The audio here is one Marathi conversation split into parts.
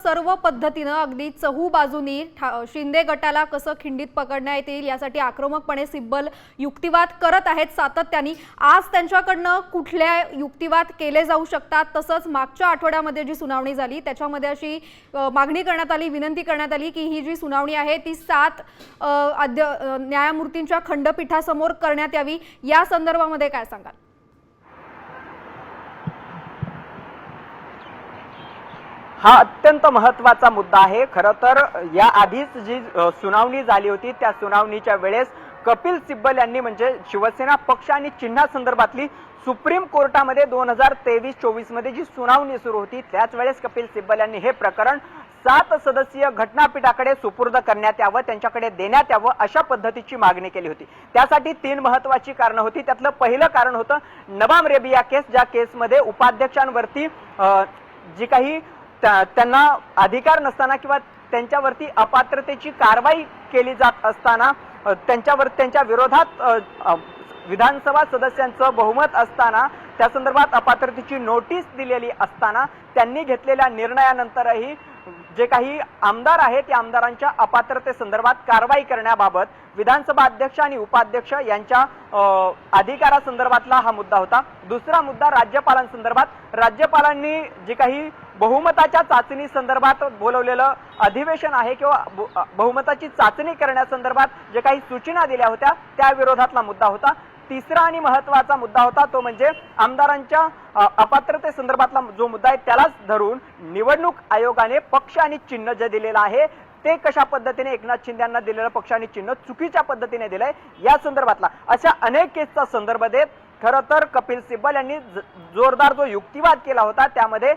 सर्व पद्धतीनं अगदी चहू बाजूनी शिंदे गटाला कसं खिंडीत पकडण्यात येईल यासाठी आक्रमकपणे सिब्बल युक्तिवाद करत आहेत सातत्याने। आज त्यांच्याकडनं कुठल्या युक्तिवाद केले जाऊ शकतात, तसंच मागच्या आठवड्यामध्ये जी सुनावणी झाली त्याच्यामध्ये अशी मागणी करण्यात आली, विनंती करण्यात आली की ही जी सुनावणी आहे ती 7 न्यायमूर्तींच्या खंडपीठासमोर करण्यात यावी। या संदर्भामध्ये काय सांगाल? हा अत्यंत महत्त्वाचा मुद्दा आहे। खरं तर या आधीच जी सुनावणी झाली होती त्या सुनावणीच्या वेळेस कपिल सिब्बल यांनी म्हणजे शिवसेना पक्ष आणि चिन्हासंदर्भातली सुप्रीम कोर्टामध्ये 2023-24 मध्ये जी सुनावणी सुरू होती त्याच वेळेस कपिल सिब्बल यांनी हे प्रकरण 7 सदस्यीय घटनापीठाकडे सुपूर्द करण्यात यावं, त्यांच्याकडे देण्यात यावं अशा पद्धतीची मागणी केली होती। त्यासाठी 3 महत्त्वाची कारणं होती। त्यातलं पहिलं कारण होतं नबाम रेबिया केस, ज्या केसमध्ये उपाध्यक्षांवरती जी काही त्यांना अधिकार नसताना किंवा त्यांच्यावरती अपात्रतेची कारवाई केली जात असताना त्यांच्या विरोधात विधानसभा सदस्यांचं बहुमत असताना त्या संदर्भात अपात्रतेची नोटीस दिलेली असताना त्यांनी घेतलेल्या निर्णयानंतरही जे काही आमदार आहेत त्या आमदारांच्या अपात्रते संदर्भात कारवाई करण्याबाबत विधानसभा अध्यक्ष आणि उपाध्यक्ष यांच्या अधिकारासंदर्भातला हा मुद्दा होता। दुसरा मुद्दा राज्यपालांसंदर्भात, राज्यपालांनी जे काही बहुमताच्या चाचणी संदर्भात बोलवलेलं अधिवेशन आहे किंवा बहुमताची चाचणी करण्यासंदर्भात जे काही सूचना दिल्या होत्या त्या विरोधातला मुद्दा होता। तिसरा आणि महत्त्वाचा मुद्दा होता तो म्हणजे आमदारांच्या अपात्रते संदर्भातला जो मुद्दा आहे त्यालाच धरून निवडणूक आयोगाने पक्ष आणि चिन्ह जे दिलेलं आहे ते कशा पद्धतीने एकनाथ शिंदे यांना दिलेलं पक्ष आणि चिन्ह चुकीच्या पद्धतीने दिलंय या संदर्भातला अशा अनेक केसचा संदर्भ देत खरं तर कपिल सिब्बल यांनी जोरदार जो युक्तिवाद केला होता त्यामध्ये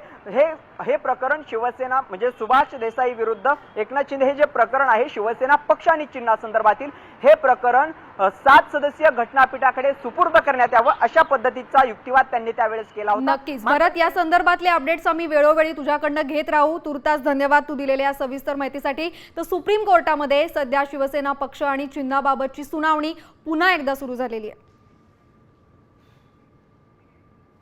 हे प्रकरण शिवसेना म्हणजे सुभाष देसाई विरुद्ध एकनाथ शिंदे हे जे प्रकरण आहे शिवसेना पक्ष आणि चिन्हासंदर्भातील हे प्रकरण 7 सदस्यीय घटनापीठाकडे सुपूर्द करण्यात यावं अशा पद्धतीचा युक्तिवाद त्यांनी त्यावेळेस केला होता। नक्कीच भरत, या संदर्भातले अपडेट्स आम्ही वेळोवेळी तुझ्याकडनं घेत राहू। तुर्तास धन्यवाद तू दिलेल्या सविस्तर माहितीसाठी। तर सुप्रीम कोर्टामध्ये सध्या शिवसेना पक्ष आणि चिन्हाबाबतची सुनावणी पुन्हा एकदा सुरू झालेली आहे।